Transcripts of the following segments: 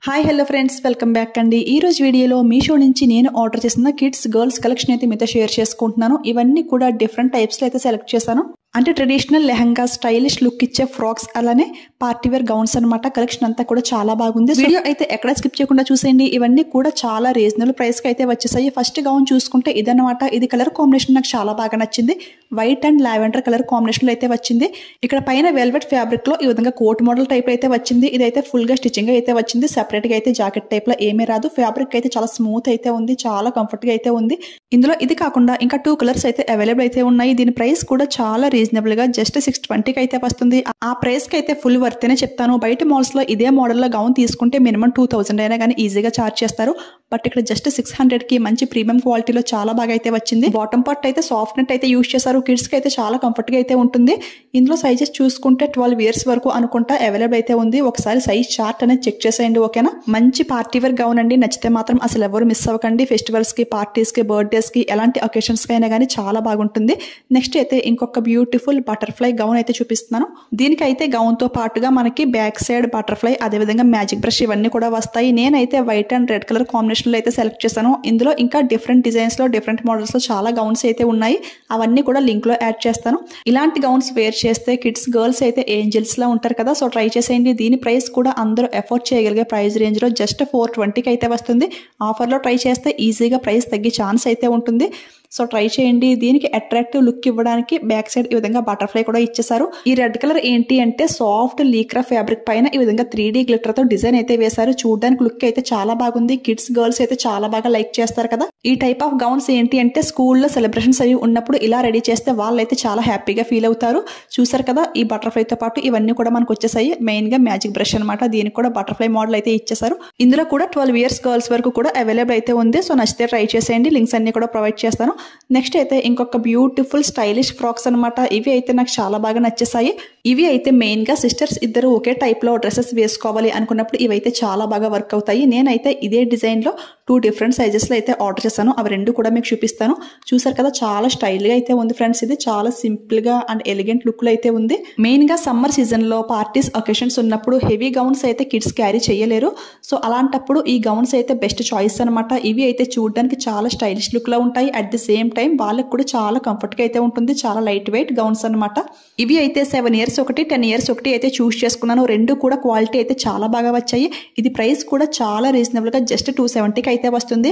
Hi hello friends, welcome back అండి. ఈ రోజు వీడియోలో మీషో నుంచి నేను ఆర్డర్ చేసిన కిడ్స్ గర్ల్స్ కలెక్షన్ అయితే మీతో షేర్ చేసుకుంటున్నాను. ఇవన్నీ కూడా డిఫరెంట్ టైప్స్లో అయితే సెలెక్ట్ చేశాను. అంటే ట్రెడిషనల్ లెహంగా, స్టైలిష్ లుక్ ఇచ్చే ఫ్రాక్స్, అలానే పార్టీ వేర్ గౌన్స్ అనమాట. కలెక్షన్ అంతా కూడా చాలా బాగుంది. వీడియో అయితే ఎక్కడ స్కిప్ చేయకుండా చూసేయండి. ఇవన్నీ కూడా చాలా రీజనబుల్ ప్రైస్ కి అయితే వచ్చేసాయి. ఫస్ట్ గౌన్ చూసుకుంటే ఇదన్నమాట. ఇది కలర్ కాంబినేషన్ నాకు చాలా బాగా నచ్చింది. White and lavender colour combination లో అయితే వచ్చింది. ఇక్కడ పైన వెల్వెట్ ఫ్యాబ్రిక్ లో ఈ విధంగా కోట్ మోడల్ టైప్ అయితే వచ్చింది. ఇదైతే ఫుల్ గా స్టిచ్చింగ్ అయితే వచ్చింది. సెపరేట్ గా అయితే జాకెట్ టైప్ లో ఏమీ రాదు. ఫ్యాబ్రిక్ అయితే చాలా స్మూత్ అయితే ఉంది, చాలా కంఫర్ట్ గా అయితే ఉంది. ఇందులో ఇది కాకుండా ఇంకా 2 కలర్స్ అయితే అవైలబుల్ అయితే ఉన్నాయి. దీని ప్రైస్ కూడా చాలా రీజనబుల్ గా జస్ట్ 620 కి అయితే వస్తుంది. ఆ ప్రైస్ కి అయితే ఫుల్ వర్త్ అనే చెప్తాను. బయట మాల్స్ లో ఇదే మోడల్ లో గౌన్ తీసుకుంటే మినిమం 2000 అయినా కానీ ఈజీగా చార్జ్ చేస్తారు. బట్ ఇక్కడ జస్ట్ 600 కి మంచి ప్రీమియం క్వాలిటీలో చాలా బాగా అయితే వచ్చింది. బాటమ్ పార్ట్ అయితే సాఫ్ట్ నెట్ అయితే యూజ్ చేశారు. కిడ్స్ కి అయితే చాలా కంఫర్ట్ గా అయితే ఉంటుంది. ఇందులో సైజెస్ చూసుకుంటే 12 ఇయర్స్ వరకు అనుకుంటా అవైలబుల్ అయితే ఉంది. ఒకసారి సైజ్ చార్ట్ అనేది చెక్ చేసేయండి, ఓకేనా. మంచి పార్టీ వేర్ గౌన్ అండి. నచ్చితే మాత్రం అసలు ఎవరు మిస్ అవ్వకండి. ఫెస్టివల్స్ కి, పార్టీస్ కి, బర్త్డేస్ కి, ఎలాంటి అకేషన్స్ కి అయినా కానీ చాలా బాగుంటుంది. నెక్స్ట్ అయితే ఇంకొక బ్యూటిఫుల్ బటర్ఫ్లై గౌన్ అయితే చూపిస్తున్నాను. దీనికైతే గౌన్ తో పాటుగా మనకి బ్యాక్ సైడ్ బటర్ఫ్లై, అదేవిధంగా మ్యాజిక్ బ్రష్ ఇవన్నీ కూడా వస్తాయి. నేనైతే white and red colour combination లో అయితే సెలెక్ట్ చేశాను. ఇందులో ఇంకా డిఫరెంట్ డిజైన్స్ లో, డిఫరెంట్ మోడల్స్ లో చాలా గౌన్స్ అయితే ఉన్నాయి. అవన్నీ కూడా లింక్ లో యాడ్ చేస్తాను. ఇలాంటి గౌన్స్ వేర్ చేస్తే కిడ్స్, గర్ల్స్ అయితే ఏంజల్స్ లా ఉంటారు కదా. సో ట్రై చేసేయండి. దీని ప్రైస్ కూడా అందరూ ఎఫోర్డ్ చేయగలిగే ప్రైస్ రేంజ్ లో జస్ట్ 420 కి అయితే వస్తుంది. ఆఫర్ లో ట్రై చేస్తే ఈజీగా ప్రైస్ తగ్గే ఛాన్స్ అయితే ఉంటుంది. సో ట్రై చేయండి. దీనికి అట్రాక్టివ్ లుక్ ఇవ్వడానికి బ్యాక్ సైడ్ ఈ విధంగా బటర్ఫ్లై కూడా ఇచ్చేసారు. ఈ రెడ్ కలర్ ఏంటి అంటే సాఫ్ట్ లీక్రా ఫ్యాబ్రిక్ పైన ఈ విధంగా 3D గ్లిటర్ తో డిజైన్ అయితే వేశారు. చూడడానికి లుక్ అయితే చాలా బాగుంది. కిడ్స్, గర్ల్స్ అయితే చాలా బాగా లైక్ చేస్తారు కదా. ఈ టైప్ ఆఫ్ గౌన్స్ ఏంటి అంటే స్కూల్లో సెలబ్రేషన్స్ అవి ఉన్నప్పుడు ఇలా రెడీ చేస్తే వాళ్ళైతే చాలా హ్యాపీగా ఫీల్ అవుతారు. చూసారు కదా, ఈ బటర్ఫ్లై తో పాటు ఇవన్నీ కూడా మనకు వచ్చేసాయి. మెయిన్ గా మ్యాజిక్ బ్రష్ అనమాట. దీనికి కూడా బటర్ఫ్లై మోడల్ అయితే ఇచ్చేసారు. ఇందులో కూడా 12 ఇయర్స్ గర్ల్స్ వరకు కూడా అవైలబుల్ అయితే ఉంది. సో నచ్చితే ట్రై చేసేయండి. లింక్స్ అన్ని కూడా ప్రొవైడ్ చేస్తాను. నెక్స్ట్ అయితే ఇంకొక బ్యూటిఫుల్ స్టైలిష్ ఫ్రాక్స్ అనమాట. ఇవి అయితే నాకు చాలా బాగా నచ్చేసాయి. ఇవి అయితే మెయిన్ గా సిస్టర్స్ ఇద్దరు ఒకే టైప్ లో డ్రెస్సెస్ వేసుకోవాలి అనుకున్నప్పుడు ఇవైతే చాలా బాగా వర్క్ అవుతాయి. నేనైతే ఇదే డిజైన్ లో 2 డిఫరెంట్ సైజెస్ లో అయితే ఆర్డర్ చేశాను. అవి 2 కూడా మీకు చూపిస్తాను. చూసారు కదా, చాలా స్టైల్ గా అయితే ఉంది ఫ్రెండ్స్. ఇది చాలా సింపుల్ గా అండ్ ఎలిగెంట్ లుక్ లో అయితే ఉంది. మెయిన్ గా సమ్మర్ సీజన్ లో పార్టీస్, అకేషన్స్ ఉన్నప్పుడు హెవీ గౌన్స్ అయితే కిడ్స్ క్యారీ చేయలేరు. సో అలాంటప్పుడు ఈ గౌన్స్ అయితే బెస్ట్ చాయిస్ అనమాట. ఇవి అయితే చూడడానికి చాలా స్టైలిష్ లుక్ లో ఉంటాయి. అట్ ది సేమ్ టైం వాళ్ళకి కూడా చాలా కంఫర్ట్ గా అయితే ఉంటుంది. చాలా లైట్ వెయిట్ గౌన్స్ అనమాట. ఇవి అయితే 7 ఇయర్స్ ఒకటి, 10 ఇయర్స్ ఒకటి అయితే చూస్ చేసుకున్నాను. 2 కూడా క్వాలిటీ అయితే చాలా బాగా వచ్చాయి. ఇది ప్రైస్ కూడా చాలా రీజనబుల్ గా జస్ట్ 270 కి అయితే వస్తుంది.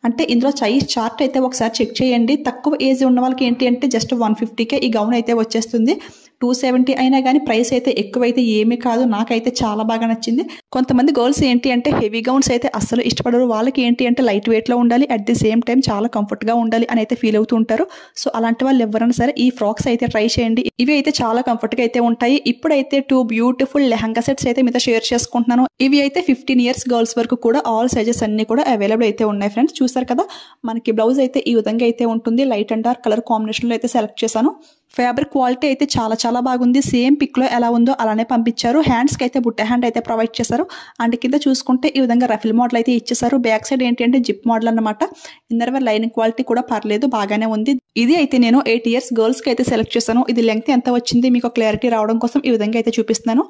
అంటే ఇందులో సైజ్ చార్ట్ అయితే ఒకసారి చెక్ చేయండి. తక్కువ ఏజ్ ఉన్న వాళ్ళకి ఏంటి అంటే జస్ట్ 150కే ఈ గౌన్ అయితే వచ్చేస్తుంది. 270 అయినా కానీ ప్రైస్ అయితే ఎక్కువైతే ఏమీ కాదు. నాకైతే చాలా బాగా నచ్చింది. కొంతమంది గర్ల్స్ ఏంటి అంటే హెవీ గౌన్స్ అయితే అస్సలు ఇష్టపడరు. వాళ్ళకి ఏంటి అంటే లైట్ వెయిట్ లో ఉండాలి, అట్ ది సేమ్ టైం చాలా కంఫర్ట్ గా ఉండాలి అని అయితే ఫీల్ అవుతూ ఉంటారు. సో అలాంటి వాళ్ళు ఎవరైనా సరే ఈ ఫ్రాక్స్ అయితే ట్రై చేయండి. ఇవి అయితే చాలా కంఫర్ట్ గా అయితే ఉంటాయి. ఇప్పుడైతే 2 బ్యూటిఫుల్ లెహంగా సెట్స్ అయితే మీతో షేర్ చేసుకుంటున్నాను. ఇవి అయితే 15 ఇయర్స్ గర్ల్స్ వరకు కూడా ఆల్ సైజెస్ అన్ని కూడా అవైలబుల్ అయితే ఉన్నాయి ఫ్రెండ్స్. చూసారు కదా, మనకి బ్లౌజ్ అయితే ఈ విధంగా అయితే ఉంటుంది. Light and dark colour combination లో అయితే సెలెక్ట్ చేశాను. ఫ్యాబ్రిక్ క్వాలిటీ అయితే చాలా బాగుంది. సేమ్ పిక్ లో ఎలా ఉందో అలానే పంపించారు. హ్యాండ్స్ కి అయితే బుట్ట హ్యాండ్ అయితే ప్రొవైడ్ చేశారు. అండ్ కింద చూసుకుంటే ఈ విధంగా రఫిల్ మోడల్ అయితే ఇచ్చేసారు. బ్యాక్ సైడ్ ఏంటి అంటే జిప్ మోడల్ అనమాట. ఇన్నర్ వేర్ లైనింగ్ క్వాలిటీ కూడా పర్లేదు, బాగానే ఉంది. ఇది అయితే నేను 8 ఇయర్స్ గర్ల్స్ కి అయితే సెలెక్ట్ చేశాను. ఇది లెంగ్త్ ఎంత వచ్చింది మీకు క్లారిటీ రావడం కోసం ఈ విధంగా అయితే చూపిస్తున్నాను.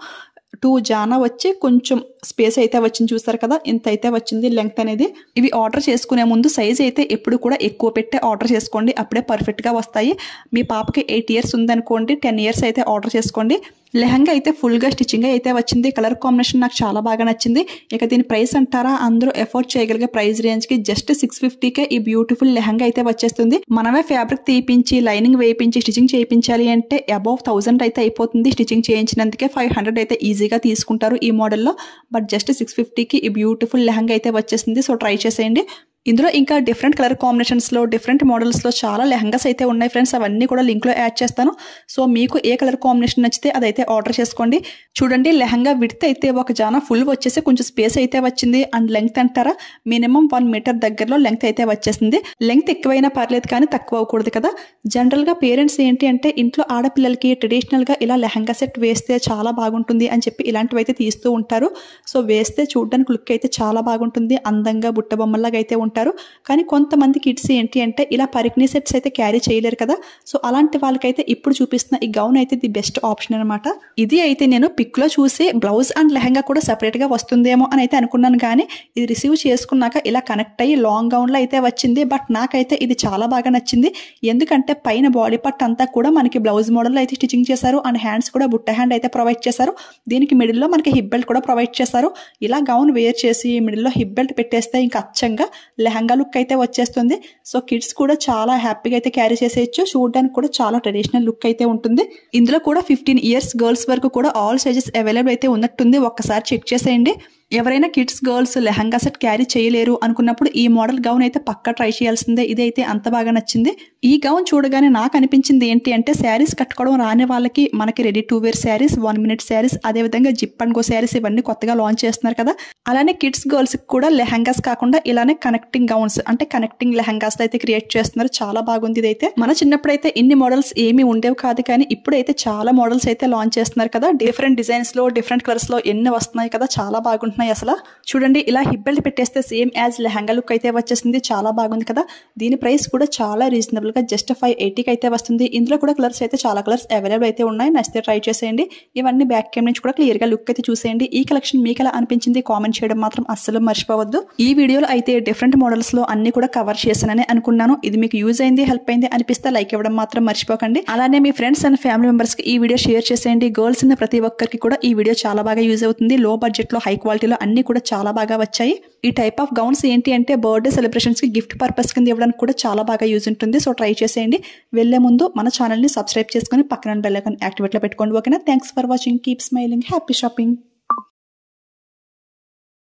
2 జానా వచ్చి కొంచెం స్పేస్ అయితే వచ్చింది. చూస్తారు కదా, ఇంత అయితే వచ్చింది లెంగ్త్ అనేది. ఇవి ఆర్డర్ చేసుకునే ముందు సైజ్ అయితే ఎప్పుడు కూడా ఎక్కువ పెట్టే ఆర్డర్ చేసుకోండి. అప్పుడే పర్ఫెక్ట్ గా వస్తాయి. మీ పాపకి 8 ఇయర్స్ ఉందనుకోండి, 10 ఇయర్స్ అయితే ఆర్డర్ చేసుకోండి. లెహంగా అయితే ఫుల్ గా స్టిచ్చింగ్ అయితే వచ్చింది. కలర్ కాంబినేషన్ నాకు చాలా బాగా నచ్చింది. ఇక దీని ప్రైస్ అంటారా, అందరూ ఎఫోర్డ్ చేయగలిగే ప్రైస్ రేంజ్ కి జస్ట్ 650కే ఈ బ్యూటిఫుల్ లెహంగా అయితే వచ్చేస్తుంది. మనమే ఫ్యాబ్రిక్ తీపించి, లైనింగ్ వేయించి, స్టిచ్చింగ్ చేయించాలి అంటే అబౌవ్ 1000 అయితే అయిపోతుంది. స్టిచ్చింగ్ చేయించినందుకే 500 అయితే ఈజీగా తీసుకుంటారు ఈ మోడల్లో. బట్ జస్ట్ 650కి ఈ బ్యూటిఫుల్ లెహంగా అయితే వచ్చేసింది. సో ట్రై చేసేయండి. ఇందులో ఇంకా డిఫరెంట్ కలర్ కాంబినేషన్స్ లో, డిఫరెంట్ మోడల్స్ లో చాలా లెహంగాస్ అయితే ఉన్నాయి ఫ్రెండ్స్. అవన్నీ కూడా లింక్ లో యాడ్ చేస్తాను. సో మీకు ఏ కలర్ కాంబినేషన్ నచ్చితే అదైతే ఆర్డర్ చేసుకోండి. చూడండి, లెహంగా విడ్త్ అయితే ఒక జానా ఫుల్ వచ్చేసి కొంచెం స్పేస్ అయితే వచ్చింది. అండ్ లెంగ్త్ అంటారా, మినిమం 1 మీటర్ దగ్గరలో లెంగ్త్ అయితే వచ్చేసింది. లెంగ్త్ ఎక్కువైనా పర్లేదు కానీ తక్కువ అవ్వకూడదు కదా. జనరల్ గా పేరెంట్స్ ఏంటి అంటే ఇంట్లో ఆడపిల్లలకి ట్రెడిషనల్ గా ఇలా లెహంగా సెట్ వేస్తే చాలా బాగుంటుంది అని చెప్పి ఇలాంటివి అయితే తీస్తూ ఉంటారు. సో వేస్తే చూడడానికి లుక్ అయితే చాలా బాగుంటుంది. అందంగా బుట్ట బొమ్మలాగా అయితే ఉంటుంది. ఉంటారు. కానీ కొంతమంది కిడ్స్ ఏంటి అంటే ఇలా పరిక్నీ సెట్స్ అయితే క్యారీ చేయలేరు కదా. సో అలాంటి వాళ్ళకైతే ఇప్పుడు చూపిస్తున్న ఈ గౌన్ అయితే ది బెస్ట్ ఆప్షన్ అనమాట. ఇది అయితే నేను పిక్ లో చూసి బ్లౌజ్ అండ్ లెహంగా కూడా సెపరేట్ గా వస్తుందేమో అని అయితే అనుకున్నాను. కానీ ఇది రిసీవ్ చేసుకున్నాక ఇలా కనెక్ట్ అయ్యి లాంగ్ గౌన్ లో అయితే వచ్చింది. బట్ నాకైతే ఇది చాలా బాగా నచ్చింది. ఎందుకంటే పైన బాడీ పార్ట్ అంతా కూడా మనకి బ్లౌజ్ మోడల్ అయితే స్టిచింగ్ చేశారు. అండ్ హ్యాండ్స్ కూడా బుట్ట హ్యాండ్ అయితే ప్రొవైడ్ చేశారు. దీనికి మిడిల్ లో మనకి హిప్ బెల్ట్ కూడా ప్రొవైడ్ చేశారు. ఇలా గౌన్ వేర్ చేసి మిడిల్ లో హిప్ బెల్ట్ పెట్టేస్తే ఇంకా అచ్చంగా లెహంగా లుక్ అయితే వచ్చేస్తుంది. సో కిడ్స్ కూడా చాలా హ్యాపీగా అయితే క్యారీ చేసేయచ్చు. చూడడానికి కూడా చాలా ట్రెడిషనల్ లుక్ అయితే ఉంటుంది. ఇందులో కూడా 15 ఇయర్స్ గర్ల్స్ వరకు కూడా ఆల్ సైజెస్ అవైలబుల్ అయితే ఉన్నట్టుంది. ఒక్కసారి చెక్ చేసేయండి. ఎవరైనా kids girls lehenga set carry చేయలేరు అనుకున్నప్పుడు ఈ మోడల్ గౌన్ అయితే పక్కా ట్రై చేయాల్సిందే. ఇదైతే అంత బాగా నచ్చింది. ఈ గౌన్ చూడగానే నాకు అనిపించింది ఏంటి అంటే శారీస్ కట్టుకోవడం రాని వాళ్ళకి మనకి ready to wear saris, 1 minute saris, అదేవిధంగా జిప్ అండ్ గో శారీస్ ఇవన్నీ కొత్తగా లాంచ్ చేస్తున్నారు కదా. అలానే కిడ్స్ గర్ల్స్ కి కూడా లెహంగాస్ కాకుండా ఇలానే కనెక్టింగ్ గౌన్స్ అంటే కనెక్టింగ్ లెహంగాస్ అయితే క్రియేట్ చేస్తున్నారు. చాలా బాగుంది ఇదైతే. మన చిన్నప్పుడైతే ఇన్ని మోడల్స్ ఏమీ ఉండేవి కాదు. కానీ ఇప్పుడైతే చాలా మోడల్స్ అయితే లాంచ్ చేస్తున్నారు కదా. డిఫరెంట్ డిజైన్స్ లో డిఫరెంట్ కలర్స్ లో ఎన్ని వస్తున్నాయి కదా. చాలా బాగుంటున్నాయి అసలు. చూడండి ఇలా హిప్ బెల్ట్ పెట్టేస్తే సేమ్ యాజ్ లెహంగా లుక్ అయితే వచ్చేసింది. చాలా బాగుంది కదా. దీని ప్రైస్ కూడా చాలా రీజనబుల్ గా జస్ట్ 580కి అయితే వస్తుంది. ఇందులో కూడా కలర్స్ అయితే చాలా కలర్స్ అవైలబుల్ అయితే ఉన్నాయి. నచ్చితే ట్రై చేసేయండి. ఇవన్నీ బ్యాక్ కెమెరా నుంచి కూడా క్లియర్ గా లుక్ అయితే చూసేయండి. ఈ కలెక్షన్ మీకు ఎలా అనిపించింది కామెంట్ చేయడం మాత్రం అస్సలు మర్చిపోవద్దు. ఈ వీడియోలో అయితే డిఫరెంట్ మోడల్స్ లో అన్ని కూడా కవర్ చేశానని అనుకున్నాను. ఇది మీకు యూజ్ అయింది, హెల్ప్ అయింది అనిపిస్తే లైక్ ఇవ్వడం మాత్రం మర్చిపోకండి. అలానే మీ ఫ్రెండ్స్ అండ్ ఫ్యామిలీ మెంబర్స్ కి ఈ వీడియో షేర్ చేసేయండి. గర్ల్స్ ఉన్న ప్రతి ఒక్కరికి కూడా ఈ వీడియో చాలా బాగా యూజ్ అవుతుంది. లో బడ్జెట్ లో హై క్వాలిటీలో అన్ని కూడా చాలా బాగా వచ్చాయి. ఈ టైప్ ఆఫ్ గౌన్స్ ఏంటి అంటే బర్త్డే సెలబ్రేషన్స్ కి గిఫ్ట్ పర్పస్ కింద ఇవ్వడానికి కూడా చాలా బాగా యూజ్ ఉంటుంది. సో ట్రై చేసేయండి. వెళ్లే ముందు మన ఛానల్ ని సబ్స్క్రైబ్ చేసుకుని పక్కన బెల్ ఐకాన్ యాక్టివేట్ లో పెట్టుకోండి. ఓకేనా. Thanks for watching. Keep smiling. Happy shopping.